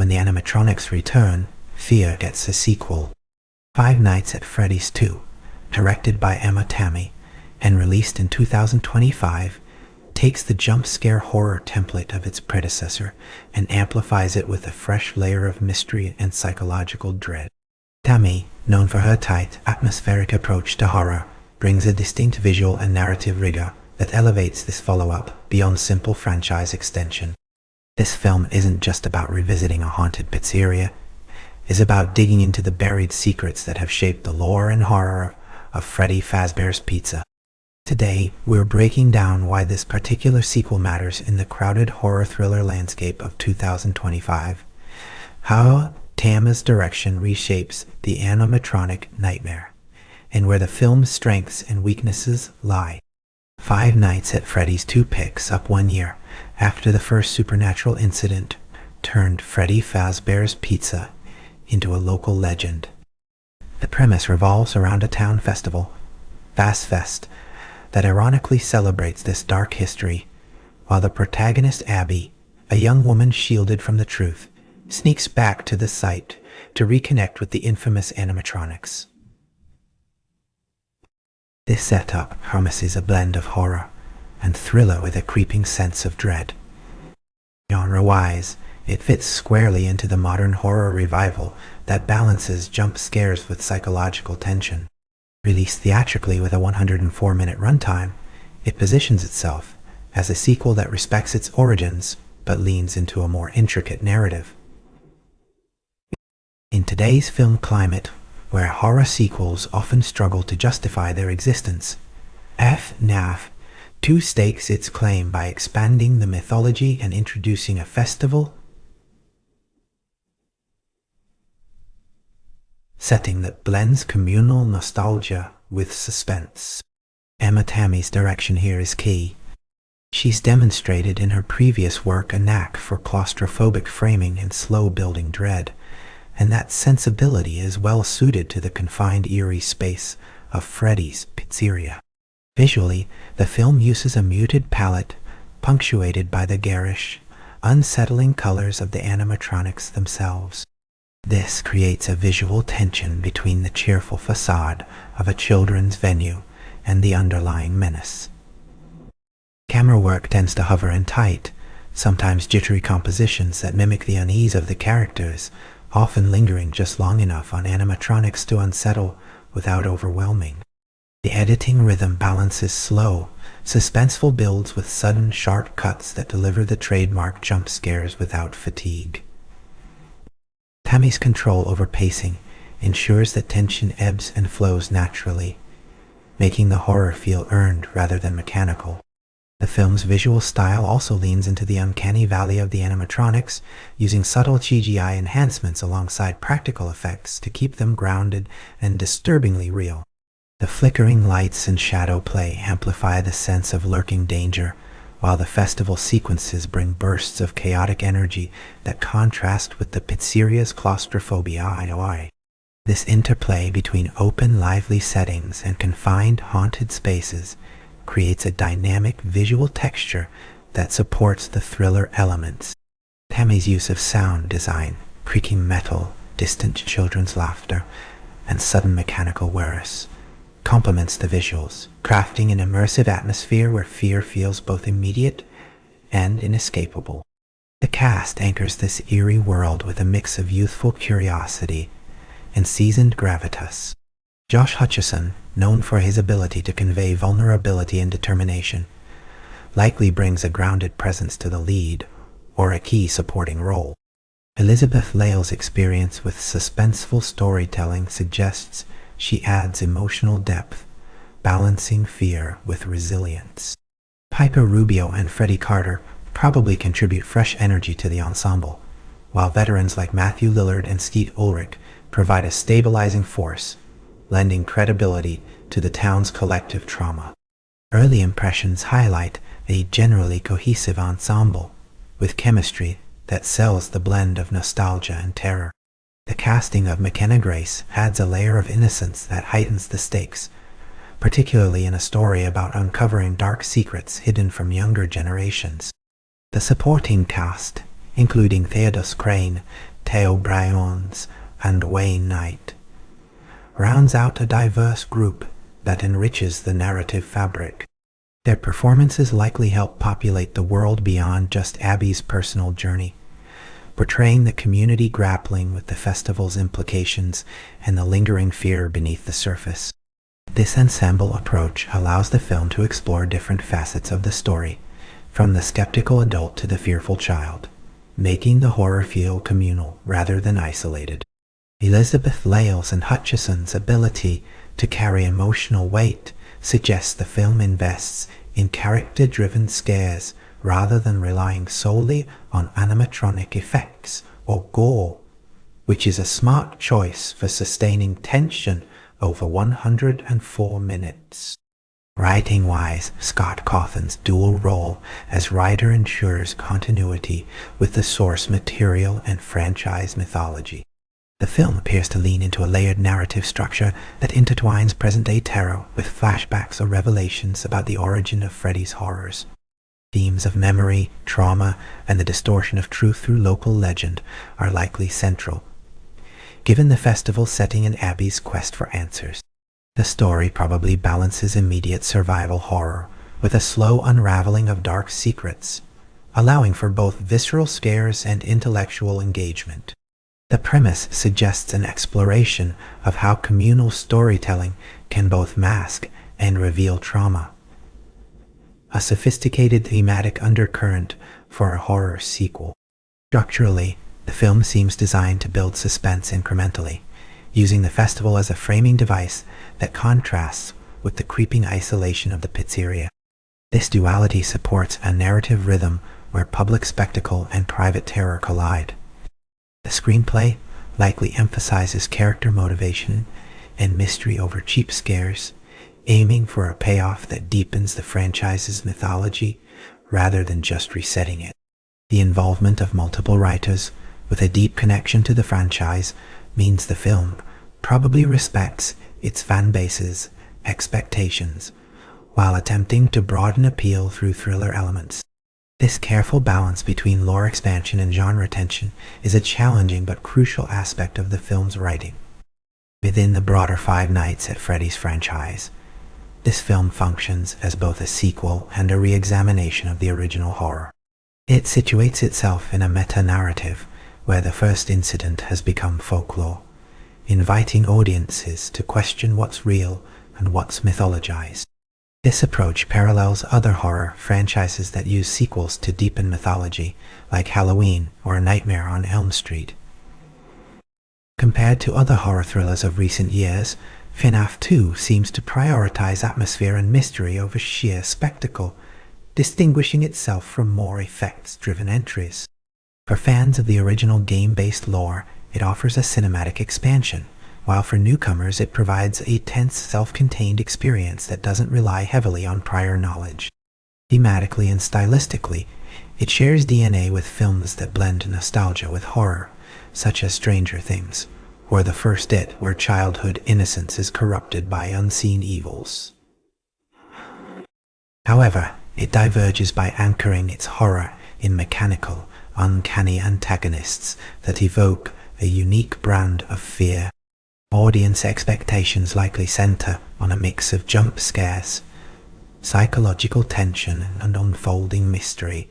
When the animatronics return, fear gets a sequel. Five Nights at Freddy's 2, directed by Emma Tammy and released in 2025, takes the jump scare horror template of its predecessor and amplifies it with a fresh layer of mystery and psychological dread. Tammy, known for her tight, atmospheric approach to horror, brings a distinct visual and narrative rigor that elevates this follow-up beyond simple franchise extension. This film isn't just about revisiting a haunted pizzeria. It's about digging into the buried secrets that have shaped the lore and horror of Freddy Fazbear's Pizza. Today, we're breaking down why this particular sequel matters in the crowded horror thriller landscape of 2025, how Tamma's direction reshapes the animatronic nightmare, and where the film's strengths and weaknesses lie. Five Nights at Freddy's 2 picks up 1 year after the first supernatural incident turned Freddy Fazbear's Pizza into a local legend. The premise revolves around a town festival, Fast Fest, that ironically celebrates this dark history, while the protagonist Abby, a young woman shielded from the truth, sneaks back to the site to reconnect with the infamous animatronics. This setup promises a blend of horror and thriller with a creeping sense of dread. Genre-wise, it fits squarely into the modern horror revival that balances jump scares with psychological tension. Released theatrically with a 104-minute runtime, it positions itself as a sequel that respects its origins but leans into a more intricate narrative. In today's film climate, where horror sequels often struggle to justify their existence, FNAF 2 stakes its claim by expanding the mythology and introducing a festival setting that blends communal nostalgia with suspense. Emma Tammy's direction here is key. She's demonstrated in her previous work a knack for claustrophobic framing and slow-building dread, and that sensibility is well suited to the confined eerie space of Freddy's Pizzeria. Visually, the film uses a muted palette punctuated by the garish, unsettling colors of the animatronics themselves. This creates a visual tension between the cheerful facade of a children's venue and the underlying menace. Camera work tends to hover in tight, sometimes jittery compositions that mimic the unease of the characters, often lingering just long enough on animatronics to unsettle without overwhelming. The editing rhythm balances slow, suspenseful builds with sudden, sharp cuts that deliver the trademark jump scares without fatigue. Tammy's control over pacing ensures that tension ebbs and flows naturally, making the horror feel earned rather than mechanical. The film's visual style also leans into the uncanny valley of the animatronics, using subtle CGI enhancements alongside practical effects to keep them grounded and disturbingly real. The flickering lights and shadow play amplify the sense of lurking danger, while the festival sequences bring bursts of chaotic energy that contrast with the pizzeria's claustrophobia. This interplay between open, lively settings and confined, haunted spaces creates a dynamic visual texture that supports the thriller elements. Tammy's use of sound design, creaking metal, distant children's laughter, and sudden mechanical whirs complements the visuals, crafting an immersive atmosphere where fear feels both immediate and inescapable. The cast anchors this eerie world with a mix of youthful curiosity and seasoned gravitas. Josh Hutcherson, known for his ability to convey vulnerability and determination, likely brings a grounded presence to the lead or a key supporting role. Elizabeth Lail's experience with suspenseful storytelling suggests she adds emotional depth, balancing fear with resilience. Piper Rubio and Freddie Carter probably contribute fresh energy to the ensemble, while veterans like Matthew Lillard and Steve Ulrich provide a stabilizing force, lending credibility to the town's collective trauma. Early impressions highlight a generally cohesive ensemble, with chemistry that sells the blend of nostalgia and terror. The casting of McKenna Grace adds a layer of innocence that heightens the stakes, particularly in a story about uncovering dark secrets hidden from younger generations. The supporting cast, including Theodos Crane, Theo Bryons, and Wayne Knight, rounds out a diverse group that enriches the narrative fabric. Their performances likely help populate the world beyond just Abby's personal journey, portraying the community grappling with the festival's implications and the lingering fear beneath the surface. This ensemble approach allows the film to explore different facets of the story, from the skeptical adult to the fearful child, making the horror feel communal rather than isolated. Elizabeth Lales and Hutchison's ability to carry emotional weight suggests the film invests in character-driven scares rather than relying solely on animatronic effects or gore, which is a smart choice for sustaining tension over 104 minutes. Writing-wise, Scott Cawthon's dual role as writer ensures continuity with the source material and franchise mythology. The film appears to lean into a layered narrative structure that intertwines present-day terror with flashbacks or revelations about the origin of Freddy's horrors. Themes of memory, trauma, and the distortion of truth through local legend are likely central, given the festival setting and Abby's quest for answers. The story probably balances immediate survival horror with a slow unraveling of dark secrets, allowing for both visceral scares and intellectual engagement. The premise suggests an exploration of how communal storytelling can both mask and reveal trauma, a sophisticated thematic undercurrent for a horror sequel. Structurally, the film seems designed to build suspense incrementally, using the festival as a framing device that contrasts with the creeping isolation of the pizzeria. This duality supports a narrative rhythm where public spectacle and private terror collide. The screenplay likely emphasizes character motivation and mystery over cheap scares, aiming for a payoff that deepens the franchise's mythology rather than just resetting it. The involvement of multiple writers with a deep connection to the franchise means the film probably respects its fan base's expectations while attempting to broaden appeal through thriller elements. This careful balance between lore expansion and genre tension is a challenging but crucial aspect of the film's writing. Within the broader Five Nights at Freddy's franchise, this film functions as both a sequel and a re-examination of the original horror. It situates itself in a meta-narrative where the first incident has become folklore, inviting audiences to question what's real and what's mythologized. This approach parallels other horror franchises that use sequels to deepen mythology, like Halloween or A Nightmare on Elm Street. Compared to other horror thrillers of recent years, FNAF 2 seems to prioritize atmosphere and mystery over sheer spectacle, distinguishing itself from more effects-driven entries. For fans of the original game-based lore, it offers a cinematic expansion, while for newcomers it provides a tense, self-contained experience that doesn't rely heavily on prior knowledge. Thematically and stylistically, it shares DNA with films that blend nostalgia with horror, such as Stranger Things, or the first It, where childhood innocence is corrupted by unseen evils. However, it diverges by anchoring its horror in mechanical, uncanny antagonists that evoke a unique brand of fear. Audience expectations likely center on a mix of jump scares, psychological tension, and unfolding mystery,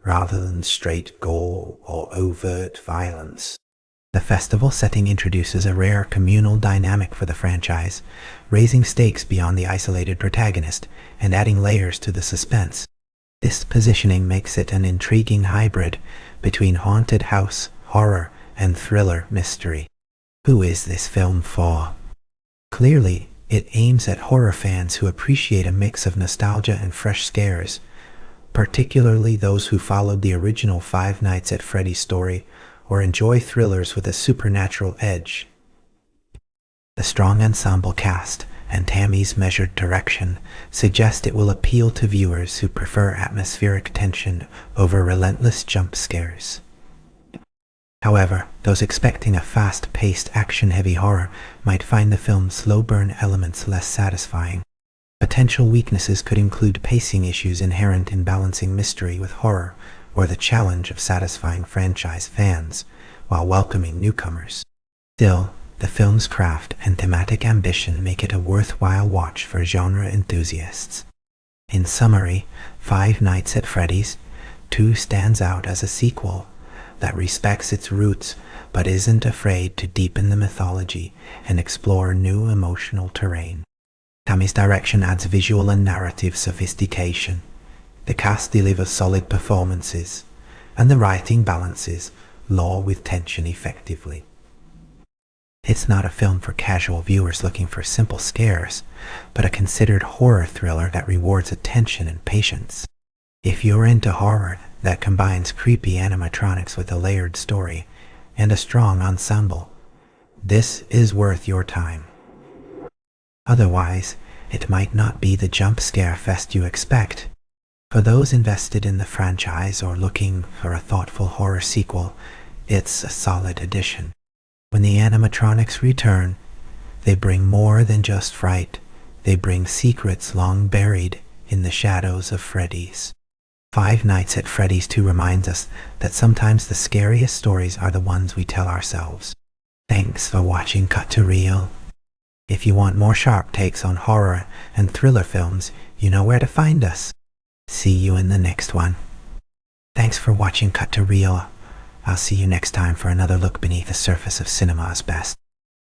rather than straight gore or overt violence. The festival setting introduces a rare communal dynamic for the franchise, raising stakes beyond the isolated protagonist and adding layers to the suspense. This positioning makes it an intriguing hybrid between haunted house horror and thriller mystery. Who is this film for? Clearly, it aims at horror fans who appreciate a mix of nostalgia and fresh scares, particularly those who followed the original Five Nights at Freddy's story or enjoy thrillers with a supernatural edge. The strong ensemble cast and Tammy's measured direction suggest it will appeal to viewers who prefer atmospheric tension over relentless jump scares. However, those expecting a fast-paced, action-heavy horror might find the film's slow-burn elements less satisfying. Potential weaknesses could include pacing issues inherent in balancing mystery with horror, or the challenge of satisfying franchise fans while welcoming newcomers. Still, the film's craft and thematic ambition make it a worthwhile watch for genre enthusiasts. In summary, Five Nights at Freddy's 2 stands out as a sequel that respects its roots but isn't afraid to deepen the mythology and explore new emotional terrain. Tammy's direction adds visual and narrative sophistication. The cast delivers solid performances, and the writing balances lore with tension effectively. It's not a film for casual viewers looking for simple scares, but a considered horror thriller that rewards attention and patience. If you're into horror that combines creepy animatronics with a layered story and a strong ensemble, this is worth your time. Otherwise, it might not be the jump scare fest you expect. For those invested in the franchise or looking for a thoughtful horror sequel, it's a solid addition. When the animatronics return, they bring more than just fright. They bring secrets long buried in the shadows of Freddy's. Five Nights at Freddy's 2 reminds us that sometimes the scariest stories are the ones we tell ourselves. Thanks for watching Cut to Reel. If you want more sharp takes on horror and thriller films, you know where to find us. See you in the next one. Thanks for watching Cut to Reel. I'll see you next time for another look beneath the surface of cinema's best.